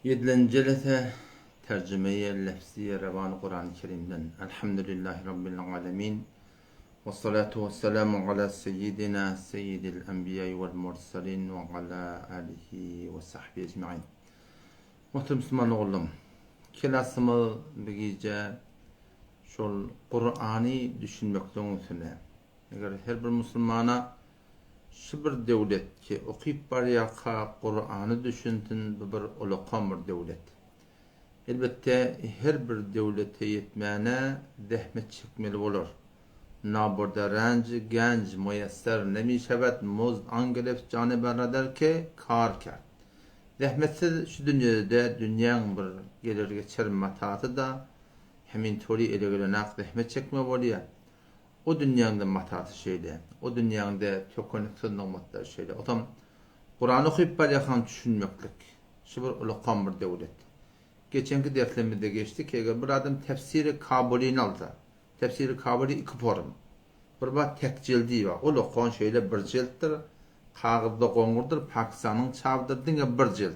Yedlencelete tercümeye lefziye revan Kur'an-ı Kerim'den Elhamdülillahi Rabbil Alemin ve salatu ve selamu ala seyyidina seyyidil enbiya vel mursalin ve ala alihi ve sahbihi ecma'in. Muhterem Müslüman oğlum, kelasımı begice şol Kur'an'ı düşünmekten ötüne. Eğer her bir Müslümana şu bir devlet ki okuyup bariyaka Kur'an'ı düşündün bir olaqan bir devlet. Elbette her bir devlete yetmeyene zahmet çekmeli olur. Naburda renci, genç, müyesser, nemişebet, muz, angelef, canı beraber ki kar kar. Zahmetsiz şu dünyada dünyanın bir gelir geçer matatı da hemin tori ele gelenek zahmet çekme oluyor. O dünyanın da matatı şeyle, o dünyanın da tökonüksün olmakta şeyle. O tam Kur'an okuyup baryakan düşünmeklik. Şu bir olaqan bir devlet. Geçenki derslerimizde geçtik. Eğer bir adam tefsiri Kabul'ini aldı. Tefsiri Kabul'i iki form. Bir bak tek cildi var. Olaqan şeyle bir cilddir. Kağıdda qoğurdur. Pakistan'ın çavdırdığına bir cild.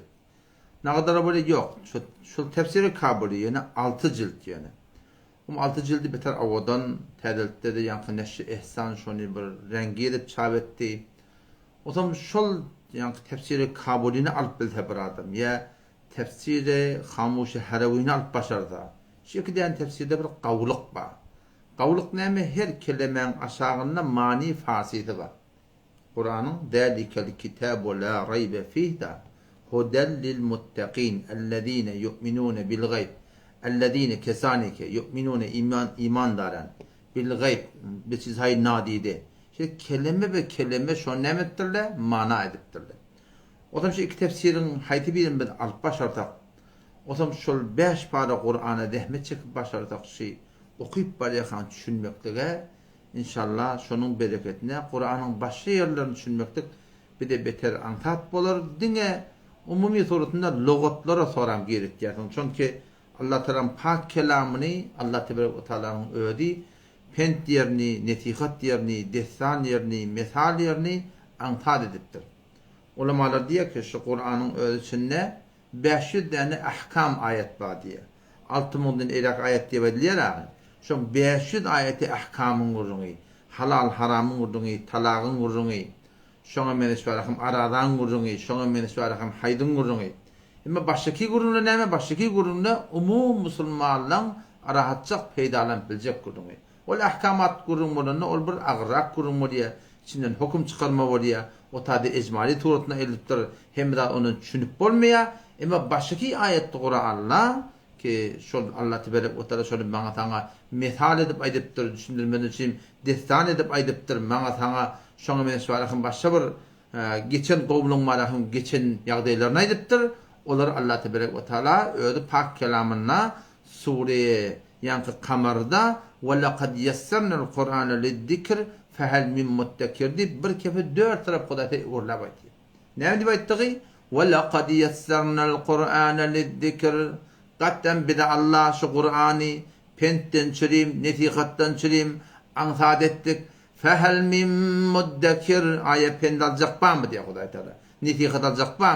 Ne kadar böyle yok. Şu tefsiri Kabul'i yani 6 cilt yani. 6 cildi beter avadan tədiltdə də yankı nəşi ehsan şonu bir rengi edip çap etdi. O zaman şol yankı tefsiri Kabulini alıp bilse bir adam ya tefsiri Hamuşi Haravini alıp başardı. Şeki deyen tefsirde bir qavluq var. Qavluq näme her kelimenin aşağında mani fasidi var. Kur'an'ın dalikel kitabu la raybe fih da hudel lil muttaqin ellezine yu'minune bil gayb. اَلَّذ۪ينَ كَسَانِكَ يُؤْمِنُونَ iman daran bil gayb bir çiz hay nadide. İşte kelime ve kelime şu ne ettirler? Mana ediptirler. O zaman şu iki tefsirin hayti birin bir alıp başartak. O zaman şu 5 para Kur'an'a dehmet çekip başartak şey okuyup baryakan düşünmektige inşallah şunun bereketine Kur'an'ın başka yerlerini düşünmektik bir de beter antat olur. Dine umumi sorutunda logatlara soran gerek yakın. Çünkü Allah Teala'nın pak kelamını Allah Teala'nın ödü pent yerini, netihat yerini, destan yerini, mesal yerini antat ediptir. Ulamalar diyor ki şu Kur'an'ın ödüsünde 500 tane ahkam ayet var diye. 6000'den elak ayet diye veriliyor. Şu 500 ayeti ahkamın vurduğunu, halal haramın vurduğunu, talağın vurduğunu, şuna menesvarahım aradan vurduğunu, şuna menesvarahım haydın vurduğunu. Ama baştaki gurunla näme? Baştaki gurunla umum musulmanlaryň rahatçak peýdalanıp biljek gurunu. Ol ahkamat gurun bolanda ol bir agrak gurun bolýar. İçinden hukum çıkarma bolýar. O taýda ejmali turatna elipdir. Hem de onu düşünüp bolmaýar. Ama baştaki ayetde Kur'an'la ki şol Allah tebarek ve taala şol maňa taňa mesal edip aýdypdyr, düşündirmen üçin destan edip aýdypdyr. Maňa taňa şoňa men şoňa başga bir geçen gowluň marahym geçen ýagdaýlaryny aýdypdyr. Olar Allah Tebarek ve Teala ödü pak kelamına Sure yankı Kamar'da ve laqad yassarnal Kur'ana lizzikr fehel min muddekir deyip bir kefe 4 taraf kudayta uğurlap aytıyor. Ne deyip ayttığı? Ve laqad yassarnal Kur'ana lizzikr qatten bir de Allah şu Kur'an'ı pentten çüreyim, netihattan çüreyim, ansat ettik. Fehel min muddekir ayet pent alacak mı diye Kuday Teala. Netihat alacak mı?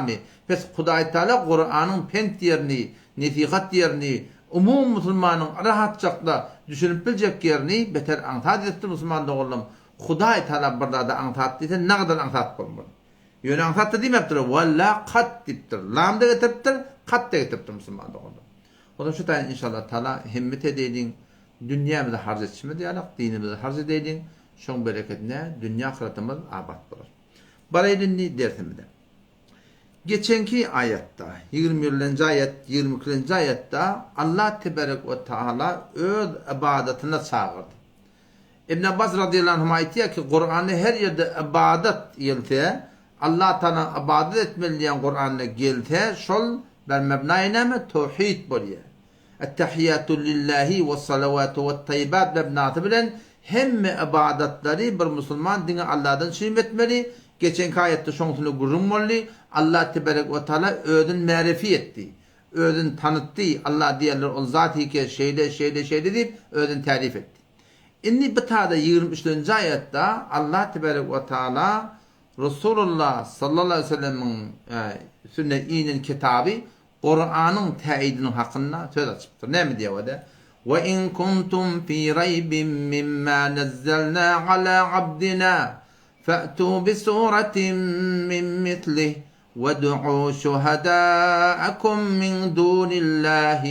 Pes Hudaý Taala Kur'an'ın pent yerini, netihat yerini, umum musulmanın rahatçakla düşünüp biljek yerini beter antat etdi musulman oğlum. Hudaý Taala birda da antat etse ne kadar antat bolmaly. Ýöne antat da diýmepdir, "Valla qat" diýipdir. Lam da getiripdir, qat da getiripdir musulman oğlum. Oda şu taýdan inşallah Taala himmet edeýin, dünýämizi harj etişimi diýerek dinimizi harj edeýin. Şoň bereketine dünýä ahiretimiz abad bolar. Baraýdynny dersimizde. Geçenki ayette 20. ayet 22. ayette Allah Tebarek ve Teala öz ibadetine çağırdı. İbn Abbas radıyallahu anh ayetiyor ki Kur'an'ı her yerde ibadet yelti Allah Teala ibadet etmeliyen Kur'an'ı gelti şol ben mebnayına tevhid bolýar. Ettehiyyatu lillahi ve salavatu ve tayyibat mebnatı bilen hem ibadetleri bir Müslüman dini Allah'dan şirim etmeli. Geçenki ayette şoňsunu gurrun bolly. Allah Tebarek ve Teala ödün ma'rifi etdi. Ödün tanıttı. Allah diýerler ol zaty ki şeyde deyip ödün tarif etdi. Inni bu taýda 23. ayette Allah Tebarek ve Teala Resulullah sallallahu aleyhi ve sellem'in sünnet-inin kitabı Kur'an'ın təyidinin haqqında söz açıbdır. Ne mi diye o da? Ve in kuntum fi raybin mimma nazzalna ala abdina fa'tu bi suratin min mitlih وَدُعُوا شُهَدَاءَكُمْ مِنْ دُونِ اللّٰهِ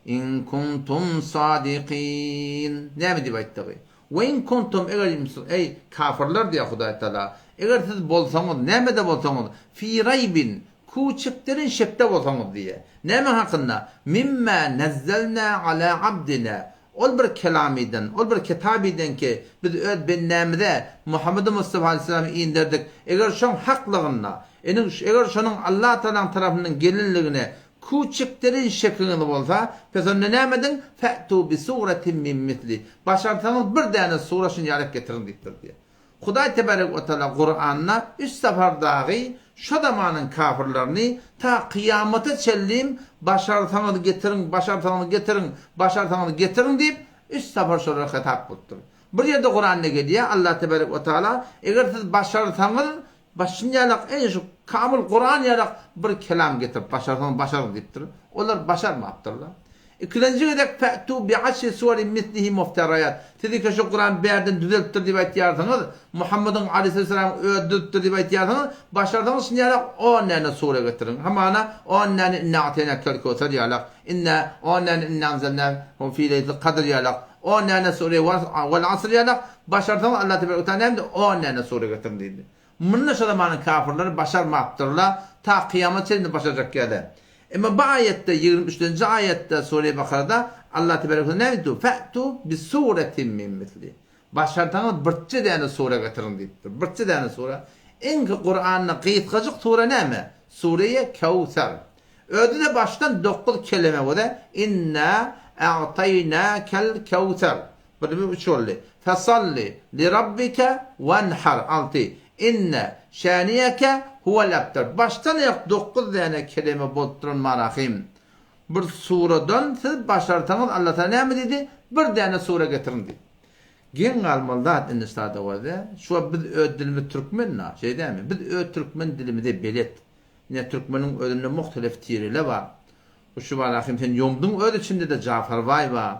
اِنْ كُنْتُمْ صَادِقِينَ Ne mi diye ayetleri? وَاِنْ كُنْتُمْ ey kafirler diye Huday Teala eğer siz bolsanız, ne mi de bolsanız fi raybin kuçukların şekte bolsanız diye. Ne mi hakkında? مِمَّا نَزَّلْنَا عَلَى عَبْدِنَا ol bir kelamiden, ol bir kitabiden ki biz öd bennemde Muhammed Mustafa Aleyhisselam'ı indirdik. Eğer şun haklığına eğer şunun Allah Teala'nın tarafından gelinliğine küçüklerin şeklinde olsa pezonne nemedin fe'tu bi suretin min misli başartanız bir tane surasını yalıp getirin diye. Huday Tebarek ve Teala Kur'an'na 3 sefer dahi şu zamanın kafirlerini ta kıyamete çellim başartanız getirin deyip 3 sefer sonra hitap buldur. Bir yerde Kur'an'da geliyor Allah Tebarek ve Teala eğer siz başartanız başınyalık en şu kamil Kur'an yarak bir kelam getirip başarın deyiptir. Onlar başarmaptırlar. İkinci gedek fe'tu bi'aşri suverin mislihi mufterayat. Dedi ki şu Kur'an bir yerden düzelttir diye ihtiyarsanız, Muhammed'in Aleyhisselam öldürttür diye ihtiyarsanız, başardığınız için yarak 10 tane sure getirin. Hamana 10 tane inna ateyna kelkevser yarak, inna 10 tane inna anzelna fi leyletil kadr yarak, 10 tane sure vel asr yarak, başardığınız Allah Teala 10 tane sure getirin dedi. Bununla şu zamanın kafirleri başarmaptırlar. Ta kıyamet çelinde başaracak geldi. Ama bu ayette 23. ayette Sure-i Bakara'da Allah Teala ne diyor? Fe'tu bi suretin min misli. Başartanız birçi tane sure getirin deyiptir. Birçi tane sure. En Kur'an'ın kıyıtkacık sure ne mi? Sure-i Kevser. Öde de baştan 9 kelime o da. İnna a'taynakel kevser. Bir üç oldu. Fesalli li rabbike venhar. 6. İnne şaniyeke huvel abtar. Baştan yak 9 tane kelime bolturun marahim. Bir sureden siz başartanız Allah Teala ne mi dedi? Bir tane sure getirin dedi. Gen almalılar endiştada vardı. Şu biz dilimi Türkmenna şey değil mi? Biz Türkmen dilimi de belet. Ne Türkmenin ödünde muhtelif tiriyle var. Şu marahim sen yomdun öd içinde de Cafer Vay var.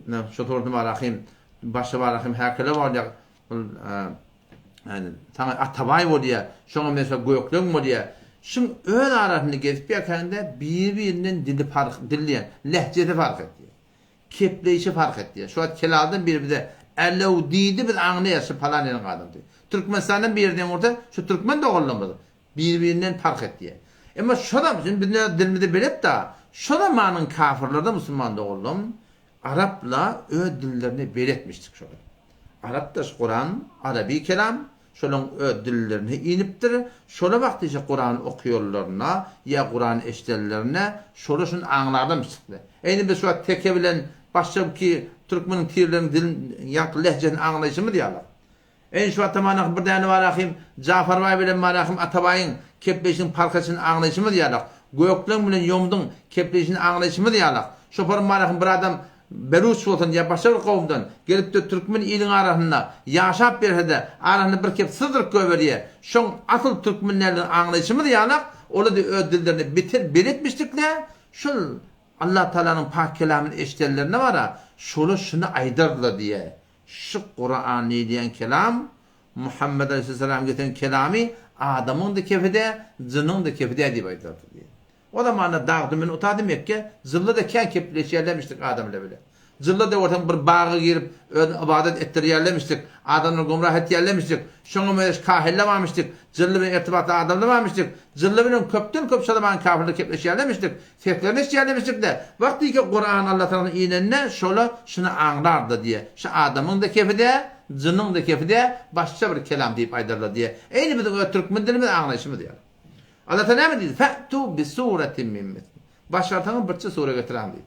Ne şu tordu marahim başta marahim herkele var ya. Yani sana atabay var diye, şuna mesela göklüm var diye. Şimdi öyle arasında gezip yakında birbirinden dili lehçesi fark etti. Kepleyişi fark etti. Şu an keladın biri bize ellev diydi biz anlayası falan yerin adamdı. Türkmenistan'dan bir yerden orada şu Türkmen de oğlamadı. Birbirinden fark etti. Ama şu da bizim dilimizde belirtti da şu zamanın kafirleri de Müslüman da oğlum Arap'la dillerini belirtmiştik şu an. Arap'ta Kur'an, Arabi kelam, şolun dillerini iniptir. Şola vakti Kur'an okuyorlarına, ya Kur'an eşitellerine, şola şunu anlarmıştıklar. Eyni bir şu teke bilen başka ki Türkmenin tirlerinin dilin yankı lehçenin anlayışı mı diyorlar. Eyni şu atamanak bir tane var akım, Cafer Vay bilen var akım, Atabay'ın kepleşinin parkasının anlayışı mı diyorlar. Göklen bilen Yomdun kepleşinin anlayışı mı diyorlar. Şoparın var akım bir adam, Beruç olsun ya başka bir kavimden gelip de Türkmen ilin arasında yaşap bir hede arasında bir kep sızırıp göberiye şun asıl Türkmenlerin anlayışı mı diyanak ola da dillerini belirtmiştikler şun Allah Teala'nın pak kelamının eşitellerine var ha şunu aydırla diye şu Kur'an diyen kelam Muhammed Aleyhisselam getiren kelami adamın da kefede zının da kefede diye aydırla diye. O da mana dağdım ben utadım yekke zıllı da ken kepleşi yerlemiştik adamla bile. Zıllı da ortam bir bağı girip ibadet ettir yerlemiştik. Adamla gumrah et yerlemiştik. Şunu meş kahellemamıştık. Zıllı bir irtibatla adamlamamıştık. Zıllı benim köpten köp şalaman kafirle kepleşi yerlemiştik. Feklerini yerlemiştik de. Vakti ki Kur'an Allah Teala'nın inenine şunu anlardı diye. Şu adamın da kefide, zının da kefide başka bir kelam deyip aydarla diye. Eyni bir Türkmen dilimiz anlayışımı diyor. Allah Teala ne dedi? Fe'tu bi suretin min misli. Başartanın birçi sure getiren dedi.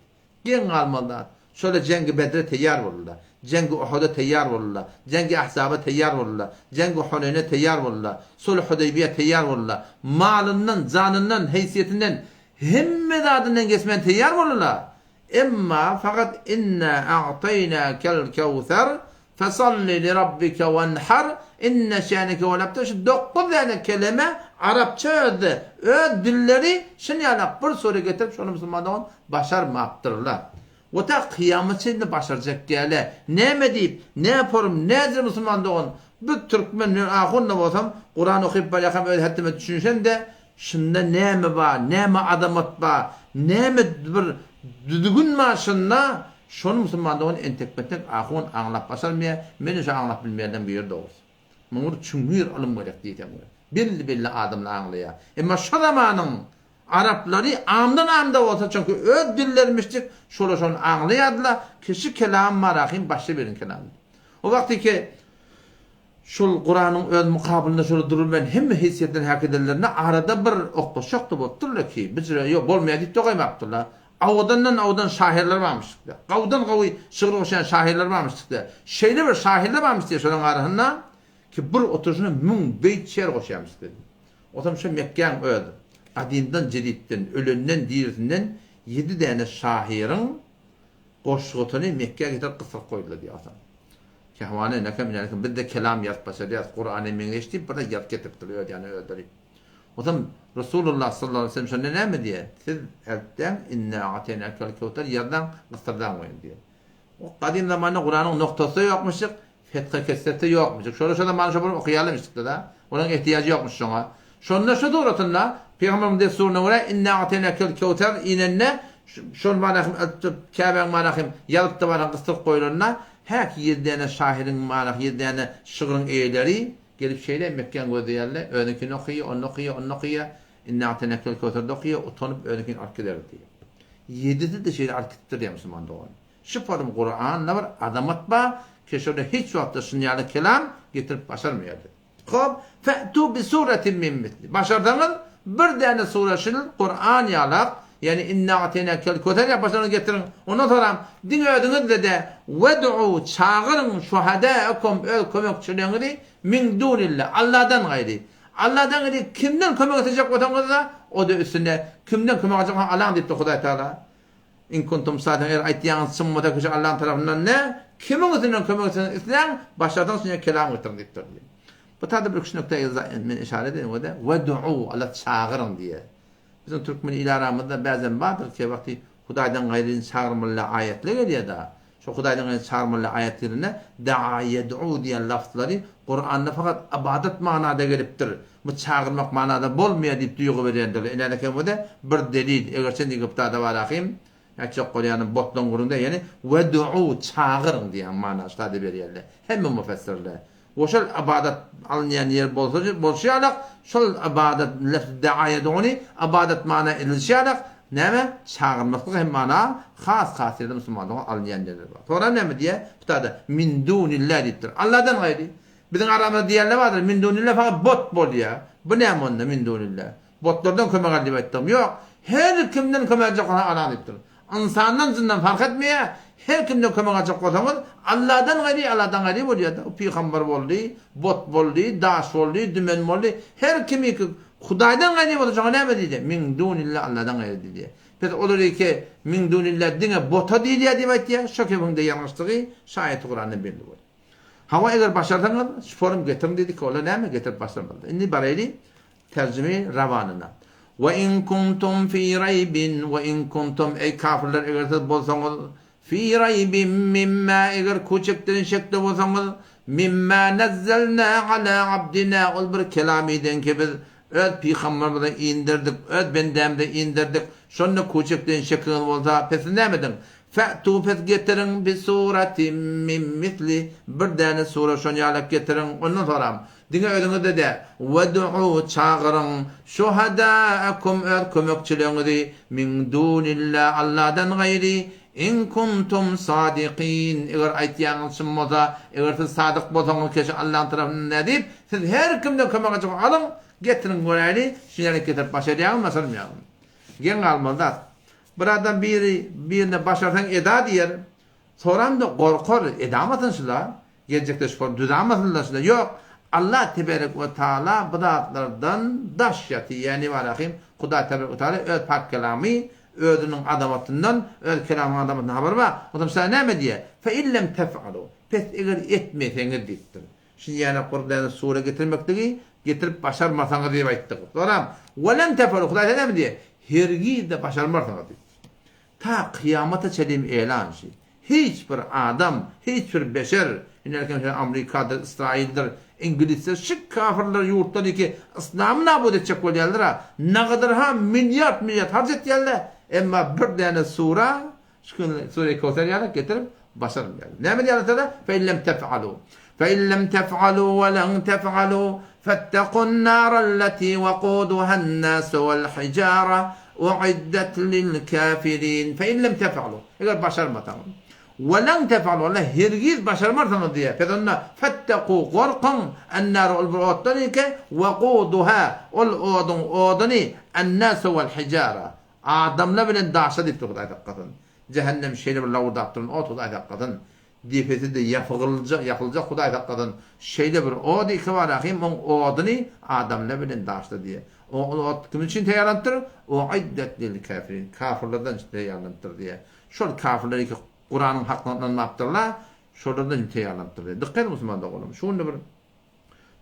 Gen almalılar. Şöyle cengi Bedre teyyar olurlar. Cengi Uhud'a teyyar olurlar. Cengi Ahzab'a teyyar olurlar. Cengi Huneyn'e teyyar olurlar. Sulh Hudeybiye teyyar olurlar. Malından, canından, heysiyetinden, himmet geçmen teyyar olurlar. Emma fakat inna a'tayna kel kevser fesalli li rabbike venhar inne şânike ve lebte. Şu 9 tane kelime Arapça özdü. Dilleri şimdi yani bir soru getirip şunu Müslümanların başarmaptırlar. O da kıyametini başaracak gele. Ne mi deyip, ne yaparım, ne edir Müslümanların? Bir Türkmen ahunla olsam, Kur'an okuyup barakam öyle hattime düşünsen de, şunda ne mi var, ne mi adamat var, ne mi bir düdügün maaşında, şunu Müslümanların entekmetlik ahun anlap başarmaya, beni şu anlap bilmeyenden bir yerde olsun. Mağur çüngür alım gerek diyeceğim. Belli adamla anlaya. Ama şu zamanın Arapları amda olsa çünkü öz dillermiştik, şunu anlayadılar. Kişi kelam marahim başta birin kelamı. O vakti ki şul Kur'an'ın öz mukabilinde şöyle dururmen hem hissiyetlerini hak ederlerine arada bir oktaş yoktu botturlar ki biz yok olmaya deyip de koymaktırlar. Avudan şahirler varmıştık. Qavdan qavi şiir oxuyan şahirler varmıştık. Şeyli bir şahirler varmıştı şolan arasında ki bir oturuşuna 1000 beyt şiir oxuyamıştı. Otam şu Mekke'nin öldü. Adimden ceditten, ölünden, dirisinden 7 tane şahirin qoşğutunu Mekke'ye getirip kısır koydular diye atam. Kehvane nekem bir de kelam yaz başarı Kur'an'ı menleşti bir de yaz getirip duruyor yani öldürüp. O zaman Resulullah sallallahu aleyhi ve sellem ne mi diye? Siz elden inna ateynakel kevter yerden mısırdan koyun diye. O kadim zamanında Kur'an'ın noktası yokmuştuk. Fetha kesreti yokmuştuk. Şöyle zamanı şöyle okuyalım işte da. Onun ihtiyacı yokmuş şuna. Şonda şu doğrultusunda Peygamberimiz de suruna göre inna ateynakel kevter inenne şol manahım Kabe'nin manahım yalıp da bana kısık koyulurlar. Her 7 tane şahirin manah 7 tane şiirin eğleri gelip şeyle Mekke'nin gözüyle öğünkini okuyor, onu okuyor. İnne atenekkel kevter okuyor, utanıp öğünkini arkeder diyor. 7'de de şeyle arkettir ya Müslüman doğan. Şu form Kur'an'la var adamat ba keşöyle hiç vakti sünyalı kelam getirip başarmıyordu. Hop, fe'tu bi suretin min misli. Başardınız bir tane sureşil Kur'an yalak yani inna atenekkel kevter yapasını getirin. Ondan sonra din ödünüz de ved'u çağırın şuhadâekum kömekçilerini min dunillah Allah'tan gayri. Allah'tan gayri kimden kömek edecek otanızda? O da üstünde kimden kömek edecek Allah'ın deyip de Huday Teala. İn kuntum sadın eğer ayetiyanız sımmadak kişi Allah'ın tarafından ne? Kimin üzerinden kömek edecek isteyen başlardan sonra kelam getirin deyip de. Bu tabi bir küçük noktaya işaret edin o da ved'u Allah çağırın diye. Bizim Türkmen ilaramızda bazen vardır ki vakti Hudaydan gayrinin çağırmalı ayetler geliyor da. Şu Hudaydan gayrinin çağırmalı ayetlerine da'a yed'u diyen lafzları Kur'an'da fakat ibadet manada geliptir. Bu çağırmak manada bolmuyor deyip duygu verendir. İlerken bu da bir delil. Eğer sen deyip da var akım. Ya çok Koreyanın botlon kurunda yani ved'u çağırın diyen manası da veriyorlar. Hem müfessirler. O şol ibadet alınan yer bolşayarak şol ibadet lafz da'a yed'uni ibadet mana ilşayarak neme çağırmaklık hem mana has yerde Müslümanlığa alınan yerler var. Sonra ne diye? Tutada min dunillah dittir. Allah'tan gayri. Bizim aramızda diyenler vardır. Min dunillah fakat bot bol ya. Bu ne onda min dunillah? Botlardan kömek alıp ettim. Yok. Her kimden kömek alacak olan Allah dittir. İnsandan zindan fark etmiyor. Her kimden kömek alacak olsanız Allah'tan gayri oluyor. Peygamber oldu, bot oldu, daş oldu, dümen oldu. Her kimi ki Hudaydan gayri olacak ne mi dedi? Min dunillah Allah'tan gayri dedi. Peki olur ki min dunillah dine bota değil ya demek ya. Şöyle bunda yanlışlığı şayet Kur'an'ın belli olur. Hava eğer başardınız forum getirin dedik ola ne mi getirip başlamalı. Şimdi barayli tercüme ravanına. Ve in kuntum fi raybin ve in kuntum ey kafirler eğer bolsanız fi raybin mimma eğer küçükten şekilde bolsanız mimma nazzalna ala abdina ol bir kelamiden ki biz öz peygamberimize indirdik, öz bendemde indirdik. Şonu küçükten şekilde olsa pes demedin. Fe'tu pes getirin bi suretin min misli bir tane sure şonyalak getirin ondan sonra dine ödünüzde de ved'u çağırın şuhadâekum kömekçilerinizi min dunillah Allah'tan gayri in kuntum sadiqin eğer ayetiyanız sımmoza eğer siz sadık bolsanız keşke Allah'ın tarafından ne deyip siz her kimden kömek alın getirin göreli şunları getirip başarıyalım masalmayalım. Gen almalılar. Buradan birine başarsan eda diyer. Soran da korkar edamasın şula. Gelecekte şu düzamasınlar şula. Yok. Allah tebarek ve teala bu dağıtlardan daş yatı yani var akım. Kuda tebarek ve teala öz pak kelamı özünün adamatından, öz kelamın adamatından haber var. O da sana näme diýär? Fe illem tef'alu. Pes eger etmeseňiz diýipdir. Şimdi yani Kur'an'da sure getirmektigi, getirip başarmasaňyz diýip aýtdyk. Soram, "Welen tef'alu." Hudaý näme diýär? Hergiz de başarmasaňyz diýip. Ta kıyamata çelim elan şey. Hiçbir adam, hiçbir beşer, mesela Amerika'dır, İsrail'dir, İngilizler, şık kafirler yurtları ki İslam'ı nabud edecek oluyorlar ha. Ne kadar ha milyar harcet yerler. Ama bir tane Sure-i Kevser yarak getirip başarım yani. Ne mi diyorlar da? فَاِلَّمْ تَفْعَلُوا فَاِلَّمْ تَفْعَلُوا وَلَنْ تَفْعَلُوا فَاتَّقُوا النَّارَ الَّتِي وَقُودُهَا النَّاسُ وَالْحِجَارَةُ وَعِدَّتْ لِلْكَافِرِينَ فَاِنْ لَمْ تَفْعَلُوا. Eğer başarmatanız. وَلَنْ تَفْعَلُوا. Allah hergiz başarmatanız diye. Fedonna فَاتَّقُوا قُرْقًا النَّارُ الْبُرُوتَّنِكَ وَقُودُهَا oduni النَّاسُ وَالْحِجَارَةُ. Adamla bilen daşa deyip tuğda aytakadın. Cehennem şeyle bir lavurda attırın, o tuğda aytakadın. Difeti de yapılacak tuğda aytakadın. Şeyle bir o deyik var ahim, o oduni adamla bilen daşa diye. O kimin için teyarlanttır? O iddet lil kafirin. Kafirlerden için teyarlanttır diye. Şol kafirleri ki Kur'an'ın hakkından yaptırlar, şollardan için teyarlanttır diye. Dikkat Müslüman da olalım. Şunu bir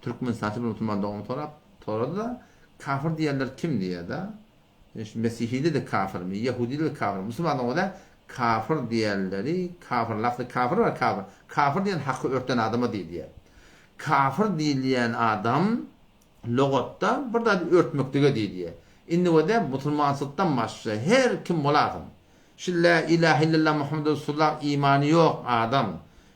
Türkmen saati bir Müslüman da onu torada da kafir diyenler kim diye de Mesihide de kafir mi? Yahudi de kafir mi? Müslüman da o da kafir diyenleri, kafir, lafı kafir var kafir. Kafir diyen hakkı örten adama değil diye. Kafir diyen adam logatta burada örtmektige diye. Indi ve de Müslümanlıktan başka her kim olasın. Şu la ilahe illallah Muhammed Resulullah imanı yok adam.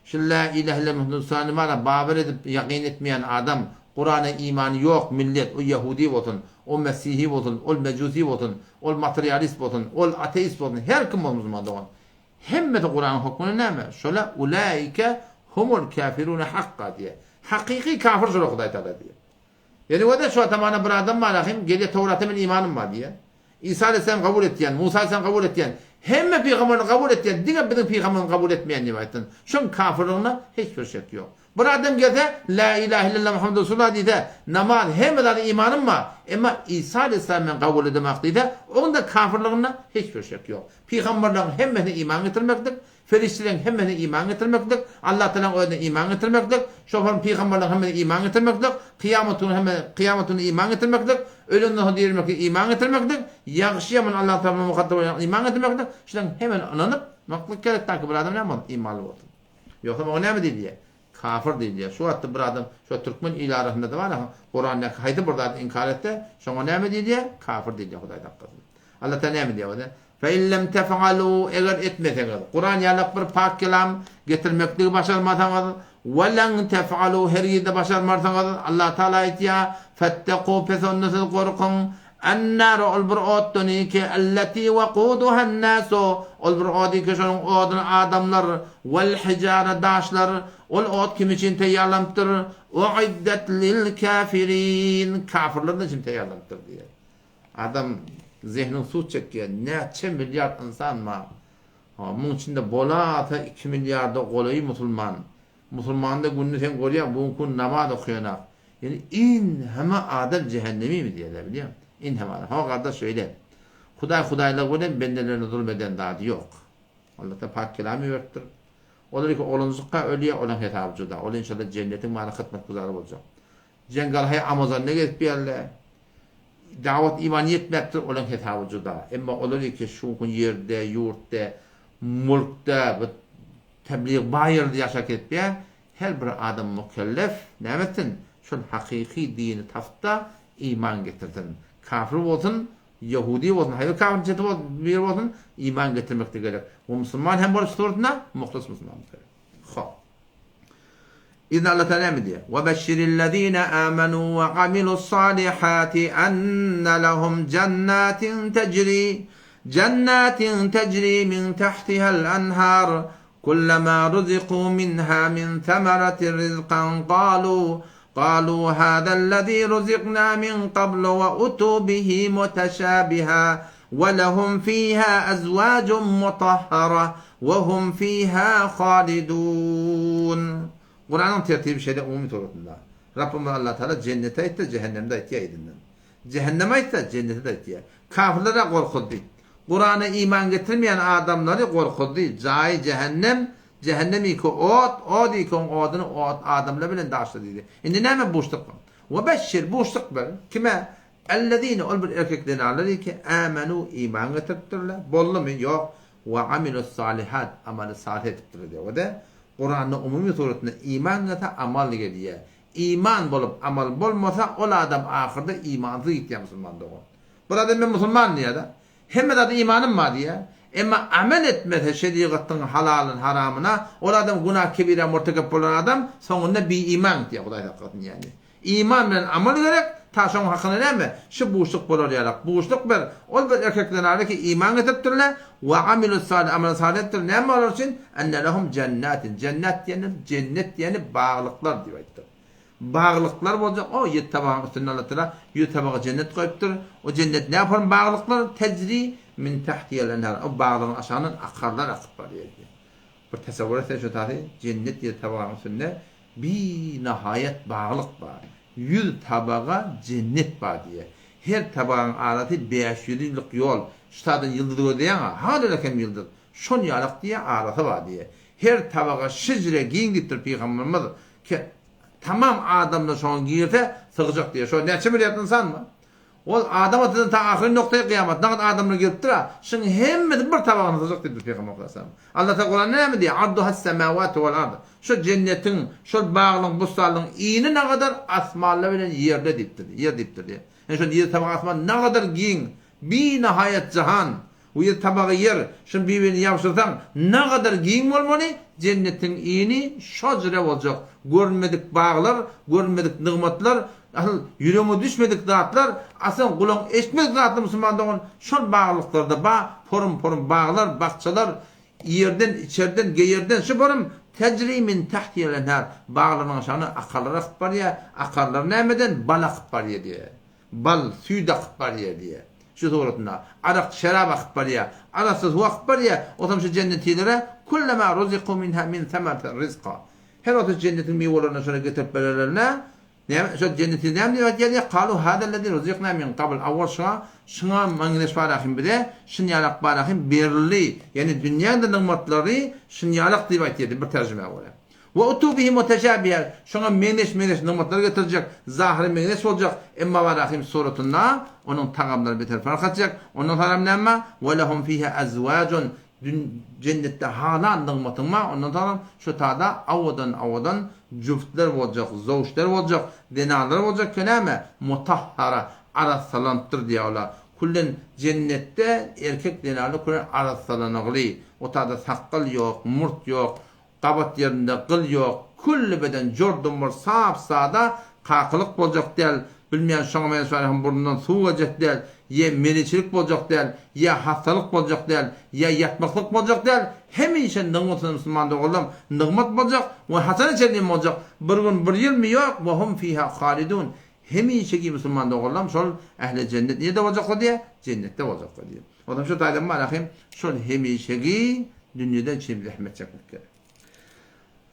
Şu la ilahe illallah Muhammed Resulullah baber edip yakin etmeyen adam. Kur'an'a imanı yok millet. O Yahudi olsun, o Mesihi olsun, o Mecusi olsun, o materyalist olsun, o ateist olsun. Her kim olsun Müslüman doğan. Hemme de Kur'an'ın hükmünü neyme? Şöyle ulaike humul kafirune hakka diye. Hakiki kafir şöyle Huday Teala diye. Yani o da şu atamana bir adam var ahim, geliyor Tevrat'ın imanım var diye. İsa Aleyhisselam kabul ettiyen, Musa Aleyhisselam kabul ettiyen, hemme peygamberini kabul ettiyen, diğer bizim peygamberini kabul etmeyen diye aytın. Şunun kafirliğine hiçbir şey yok. Bir adam gelse, la ilahe illallah Muhammed Resulullah diye, namaz hemme de imanım var. Ama İsa Aleyhisselam'ın kabul edemek diye, onun da kafirliğine hiçbir şey yok. Peygamberlerin hemmene iman getirmektir. Feriştelerin hemmene iman getirmektir. Allah Teala'nın öyle iman getirmektir. Şoförün peygamberlerin hemmene iman getirmektir. Kıyametine iman getirmektir. Ölümden diyemek iman getirmektir. Yağışıyaman Allah Teala'nın muhattabına iman getirmektir. Şundan hemen anlanıp maklık gerek takip bir adam ne yapmalı? İmanlı olsun. Yoksa o ne mi diye? Kafir diye. Şu hatta bir adam şu Türkmen ilarasında da var ama Kur'an'da haydi burada inkar etti. Şuna ne mi diye? Kafir diye Huday'da. Allah Teala ne mi diyor? فَاِلَّمْ تَفْعَلُوا eğer etmeseniz, Kur'an yalık bir pak kelam getirmekliği başarmasanız, وَلَنْ تَفْعَلُوا her yerde başarmarsanız, Allah Teala etiyor, فَاتَّقُوا pesonnasız korkun, اَنَّارُ الْبُرْعُدُّنِكِ اَلَّتِي وَقُودُهَا النَّاسُ الْبُرْعُدِكِ şunun odun adamlar, وَالْحِجَارَ daşlar, ol kim için teyarlanmıştır, وَعِدَّتْ لِلْكَافِرِينَ kafirlerden için teyarlanmıştır diye. Adam zihnin su çekiyor. Neçe milyar insan var. Bunun içinde bolata 2 milyarda olayı Müslüman. Müslüman'da gününü sen koruyan bu gün namaz okuyana. Yani in hema adel cehennemi mi diyorlar biliyor musun? İn hema. Hava kardeş söyle. Hudayla koruyan bendelerine zulmeden daha yok. Allah'ta pak kelamı öğrettir. Olur ki olunuzlukka ölüye olan hitabcı da. Olur inşallah cennetin mağara hıtmet kuzarı olacak. Cengalhay Amazon'a gelip bir yerle davet iman yetmektir olan hitabı da. Ama olur ki şu yerde, yurtta, mulkta, tebliğ bayırda yaşak etmeye her bir adam mükellef ne etsin? Şun hakiki dini tafta iman getirdin. Kafir olsun, Yahudi olsun, hayır kafir bir olsun iman getirmekte gerek. O Müslüman hem barış sorduğuna muhtas Müslüman gerek. إذن الله تعالى diyor. وَبَشِّرِ الَّذ۪ينَ آمَنُوا وَعَمِلُوا الصَّالِحَاتِ أَنَّ لَهُمْ جَنَّاتٍ تَجْرِي مِنْ تَحْتِهَا الْأَنْهَارُ كُلَّمَا رُزِقُوا مِنْهَا مِنْ ثَمَرَةٍ رِزْقًا قالوا هذا الذي رزقنا من قبل وأتوا به متشابها ولهم فيها أزواج مطهرة وهم فيها خالدون. Kur'an'ın tertibi şeyde umumi torutunda. Rabbimiz Allah Teala cennete etti, cehennemde etti edinden. Cehenneme etti, cennete de etti. Kafirlere korkuldu. Kur'an'a iman getirmeyen adamları korkudu. Cahil cehennemi ki o di ki odunu adamla bilen daşlı dedi. Şimdi ne boşluk var? Ve beşşir boşluk var. Kime? Ellezine ol bir erkeklerin alır ki amenu iman getirtirler. Bollu mu? Yok. Ve amilus salihat ameli salih ettirler diyor. O da Kur'an'ın umumi suretinde iman getir amal geliyor. İman bolup amal bolmasa o adam ahirde imansız gitti Müslüman doğru. Burada ben Müslüman diye da. Hem de imanım var diye. Ama amel etmese şeriatın halalın haramına o adam günah kebire murtekep olan adam sonunda bir iman diye Huday hakikaten yani. İman bilen amel gerek ta son hakkını neme? Şu boşluk bolar yarak. Boşluk bir ol bir erkeklerin arasında iman getirtirler ve amilus salih amel salih ettirler. Ne olur için? Enne lehum cennetin. Cennet yani bağlıklar diyor. Bağlıklar olacak. O yedi tabağın üstünde Allah Teala yedi tabağı cennet koyuptur. O cennet ne yapar bağlıklar? Tecri min tahtiyel enhar. O bağlığın aşağının akarlar akıp var diye. Bir tesavvur etsen şu tarihi cennet yedi tabağın üstünde bir nihayet bağlık var. 100 tabağa cennet var diye. Her tabağın aratı 500 yıllık yol. Şutadın yıldızı diyen hala lakem yıldız. Şun yalık diye aratı var diye. Her tabağa şicre giyin gittir Peygamberimiz ki tamam adamla son girse sığacak diye. Şu neçe milyar insan mı? O adam atıdan ta ahir noktaya kıyamet. Ne kadar adamla giriptir ha. Şimdi hemmeti bir tabağını sığacak dedi Peygamber Aleyhisselam. Allah Teala ne mi diye? Arduhas semavati vel ard. Şu cennetin, şu bağlığın, bustalığın iğni ne kadar asmanla bilen yerde diptir. Yer diptir diye. Yani şu yer tabağı asman ne kadar giyin. Bir nihayet cihan. O yer tabağı yer. Şimdi birbirini yapıştırsan ne kadar giyin olmalı? Cennetin iğni şacire olacak. Görmedik bağlar, görmedik nimetler, asıl yüreğime düşmedik dağıtlar, asıl kulağın eşitmedik dağıtlı Müslümanların şu bağlıklarda porum bağlar, bahçeler, yerden, içeriden, geyerden, şu porum tecri min tahtiyel enhar bağların aşağına akarlar akıp var ya, akarlar nemeden bal akıp var ya diye. Bal, süt akıp var ya diye. Şu doğrultunda. Arak, şerab akıp var ya, arasız hu akıp var ya, o zaman şu cennetilere kullama ruziku minha min themaratin rizqa. Her o cennetin meyvelerini sonra getirip belirlerine şu cennetin ne diyor geliyor? Kalu hadellezi ruzikna min qabl awwal şuna mangiliş varahim bile şınyalak barahim birli yani dünyada nimetleri şınyalak diye ayetdi bir tercüme var. Ve utubihi muteşabiha şuna meneş nimetler getirecek zahiri meneş olacak emma varahim suretunda onun tagamları beter fark edecek onun haram nema ve lehum fiha azvacun cennette hala nimetin var ondan sonra şu tada avadan cüftler olacak, zavuşlar olacak, denalar olacak keneme mutahhara arasalanttır diyorlar. Kullen cennette erkek denalı kullen arasalanıglı. O tada sakal yok, murt yok, kabat yerinde kıl yok. Kulli beden jordumur sağda kakılık olacak değil. Bilmeyen şoğmayan söyleyeyim burnundan su olacak değil. Ya meliçilik olacak değil. Ya hastalık olacak değil. Ya yatmaklık olacak değil. Hem işin nığmatını Müslüman'da oğlum nığmat olacak. Ve hasan içerliğim olacak. Bir gün bir yıl mı yok. Ve hum fiha halidun. Hem işin Müslüman'da oğlum. Şol ehli cennet niye de olacak diye? Cennette olacak diye. O zaman şu taydan malakayım. Şol hem işin dünyadan şimdi rahmet çekmek gerek.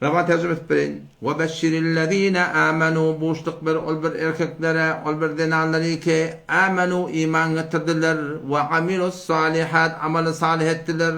Rabb'a tercüme etmeyin. Ve beşşirillezine amenu boşluk bir ol bir erkeklere ol bir denanları ki amenu iman getirdiler ve amilus salihat amel salih ettiler.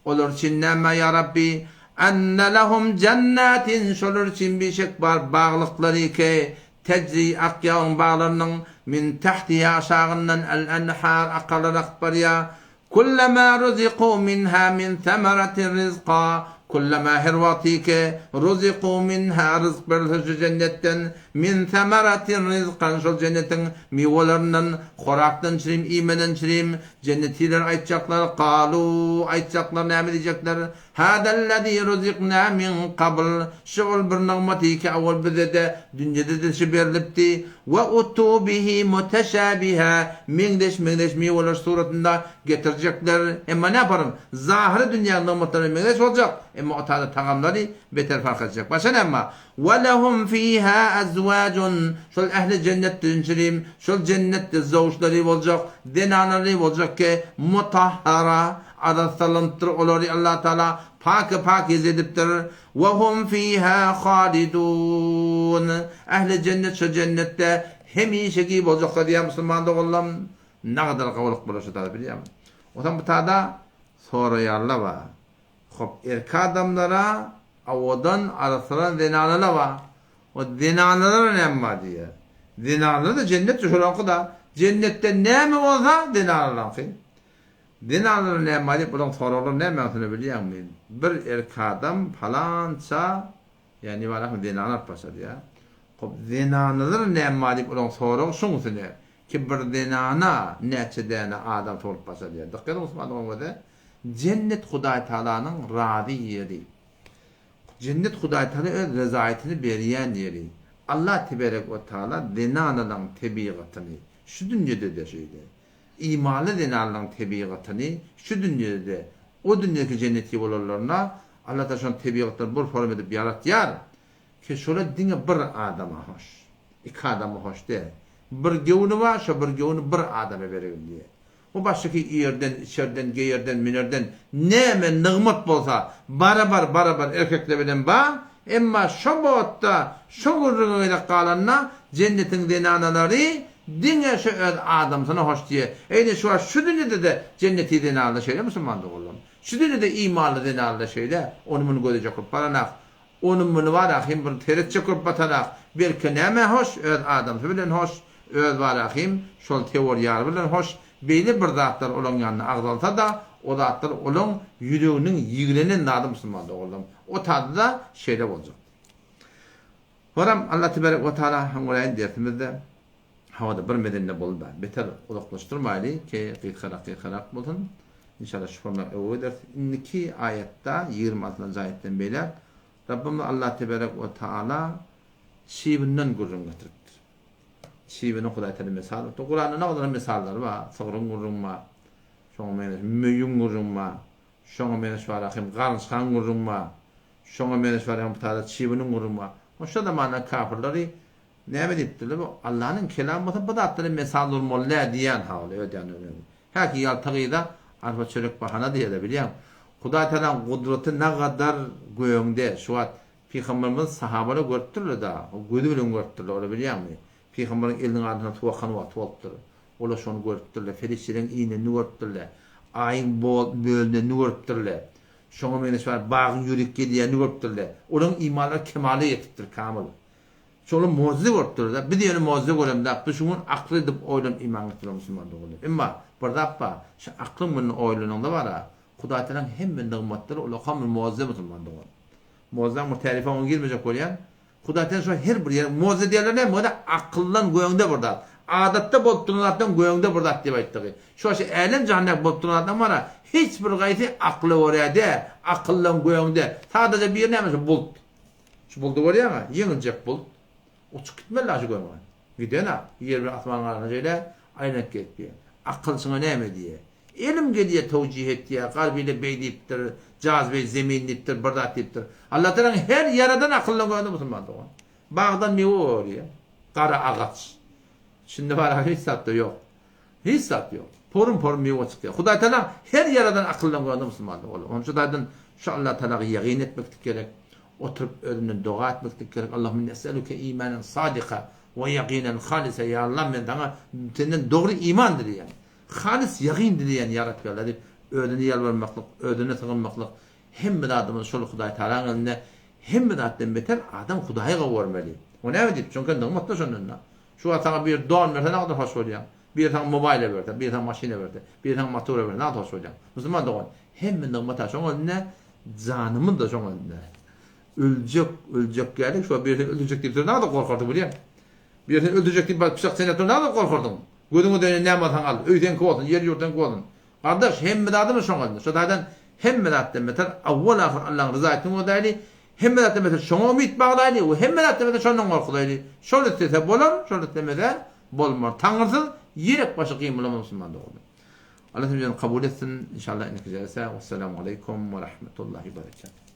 Olur için neme ya Rabbi enne lehum cennetin şolur için bir şey var bağlıkları ki tecri akyağın bağlarının min tahtiha aşağından el enhar akarlar akbar ya kullama ruziku minha min temeratin rizqa kullama hervatike ruziku minha rızk verilse cennetten min temeratin rizqan şol cennetin meyvelerinden xoraktan çirim imadan çirim cennetiler aytacaklar qalu aytacaklar ne diyecekler hadellezî ruzikna min qabl şol bir nimetike evvel bize de dünyada da şiberlipti ve utu bihi muteşabiha mengdeş meyveler suretinde getirecekler ama ne yaparım zahiri dünyanın nimetleri mengdeş olacak ama o tadı tagamları beter fark edecek. Başka ne ama? وَلَهُمْ ف۪يهَا اَزْوَاجٌ şol ehli cennetten çirim, şol cennette zavuşları olacak, denaları olacak ki mutahhara, adasalantır oları Allah Teala pak ediptir. وَهُمْ ف۪يهَا خَالِدُونَ ehli cennet şu cennette hem iyi şekil olacak diye Müslüman da oğlum ne kadar kavalık buluşu tabi biliyor musun? Otan bu tada sorayarlar var. Hop erkek adamlara avadan arasılan zinalara var. O zinalara ne var diye. Zinalara da cennet düşüren da cennette ne mi olsa zinalara ki. Zinalara ne var diye bunun soruları ne mi biliyor musun? Bir erkek adam falanca yani var mı zinalar başladı ya. Hop zinalara ne var diye bunun soruları şunu söylüyor. Ki bir zinana neçedene adam tolup başladı ya. Dikkat edin Müslüman cennet Huday Taala'nın razı yeri. Cennet Huday Taala öz rızayetini beriyen yeri. Allah Tebarek ve Taala zinanın tabiatını şu dünyada da şeydi. İmalı zinanın tabiatını şu dünyada o dünyadaki cenneti bollarına Allah da şun tabiatını bir form edip yaratıyor. Ki şöyle dinge bir adama hoş. İki adama hoş değil. Bir gevunu var, şu bir gevunu bir adama verelim diye. O baştaki yerden, içerden, geyerden, minerden ne men nığmat bolsa barabar erkekle bilen ba, emma şu boğatta, şu gurruguyla kalanına cennetin denanaları dinge şu adam sana hoş diye. Eyni şu dünyada da cenneti denanalı şeyle Müslüman da oğlum. Şu dünyada imanlı denanalı şeyle onu bunu görecek olup baranak. Onun bunu var ahim bunu teretçek olup batanak. Bir keneme hoş, öz adam bilen hoş. Öz var ahim, şol teoriyalar bilen hoş. Beyli bir zatlar olan yanına ağzalsa da o zatlar olan yüreğinin yiglenin adı Müslüman da oğlum. O tadı da şeyde olacak. Horam Allah Tebarek ve Teala hangulayan dersimizde havada bir medenine bol da beter uzaklaştırmaylı ki kıykarak bulun. İnşallah şu formda övüdür. İndiki ayette 26. ayetten beyler Rabbimiz Allah Tebarek ve Teala şibinden gurrun getirip şibini Huday Teala misal. Kur'an'da ne kadar misallar var. Sığırın gurrunma, şoňa mene müýün gurrunma, şoňa mene şwarakim garşan gurrunma, şoňa mene şwarakim taýda şibinin gurrunma. Oşa da mana kafirleri näme diýipdiler? Allah'ın kelamı bu zatları misal bolmaly diýen hawly öýden öňe. Häki ýaltagyda arpa çörek bahana diýe bilýän. Huday Teala gudraty ne kadar göýüňde şu wagt Peygamberimiz sahabara görtdirler da, o gözü bilen görtdirler, ola bilýänmi? Peygamberin elinin ardına tuvakanı var, tuvaltdır. Ola şonu görüptürler. Ferişlerin iğneni görüptürler. Ayın bölüneni görüptürler. Şonu menes var, bağın yürük gediyeni görüptürler. Onun imanlar kemale yetiptir, kamil. Şonu mucize görüptürler. Bir de yönü mucize görüptürler. Bu şunun aklı edip oylan iman ettirir Müslüman doğru. Ama burada yapma, şu aklın bunun oylanında var ha. Huday Teala'nın hem bir nığmatları, ola kamil mucize Müslüman doğru. Mucize mutarife onu girmeyecek olayan. Huday Teala şu her bir yer mucize diyorlar ne? Moda akıllan goýuňda burada. Adatta bolup durýanlardan goýuňda burada diýip aýtdyk. Şu elem jahannem bolup durýanlardan bara hiç bir gaýty akly görýärde, akıllan goýuňda. Sadece bir näme bulut. Şu buldu görýärmi? Ýeňiljek bulut. Uçup gitmeli aşy goýma. Gidena yer bir asman garana jeýle aýnap getdi. Akıl şuna näme diýe? Elim gediye tawjih etdiýär, galbyla beýdipdir, cazibe zeminlikdir, burada tiptir. Allah Teala her yaradan akıllan goýandy Müslüman doğan. Bağdan mewe görýär. Qara ağaç. Şimdi var hiç satı yok. Hiç satı yok. Porun mewe çykýar. Huday Teala her yaradan akıllan goýandy Müslüman doğan. Onun şudadan şu Allah Teala'ya ýagyn etmek gerek. Oturup önüne dua etmek gerek. Allahümme nes'eluke imanen sadika ve yaqinen halisa. Ya Allah men sana senden doğru imandır yani. Halis yaqin diyen ya Rabbi Allah dip ödünü yalvarmaklık, ödünü sığınmaklık hem bir adamın şol Huday Teala'nın elinde hem bir adamdan beter adam Huday'a görmeli. O ne dip? Çünkü nığmatda şonunla. Şu atana bir don verse ne kadar hoş bolýar. Bir tane mobil verse, bir tane maşine verse, bir tane motor verse ne kadar hoş bolýar. Müslüman doğan hem bir nığmata şoň elinde canymın da şoň elinde. Öljek geldik şu bir öldürecek diýip ne kadar korkardy bolýar. Bir öldürecek diýip bıçak sene ne kadar korkardın. Gözüňe dönen näme alsan al, öýden kowasyň, yer ýurtdan kowasyň. Kardeş, hemme adamy şoňa. Şoňadan hemme adamdan beter awwal ahir Allah'ın rızaatını odaýly. Hemme adamdan beter şoňa umyt bagdaýly, we hemme adamdan beter şondan gorkudaýly. Şol etse bolar, şol etmede bolmar. Taňrysyz ýerek başy gymylan Müslüman dogdy. Allah taala kabul etsin inşallah. Assalamu aleykum ve rahmetullahi ve berekatuhu.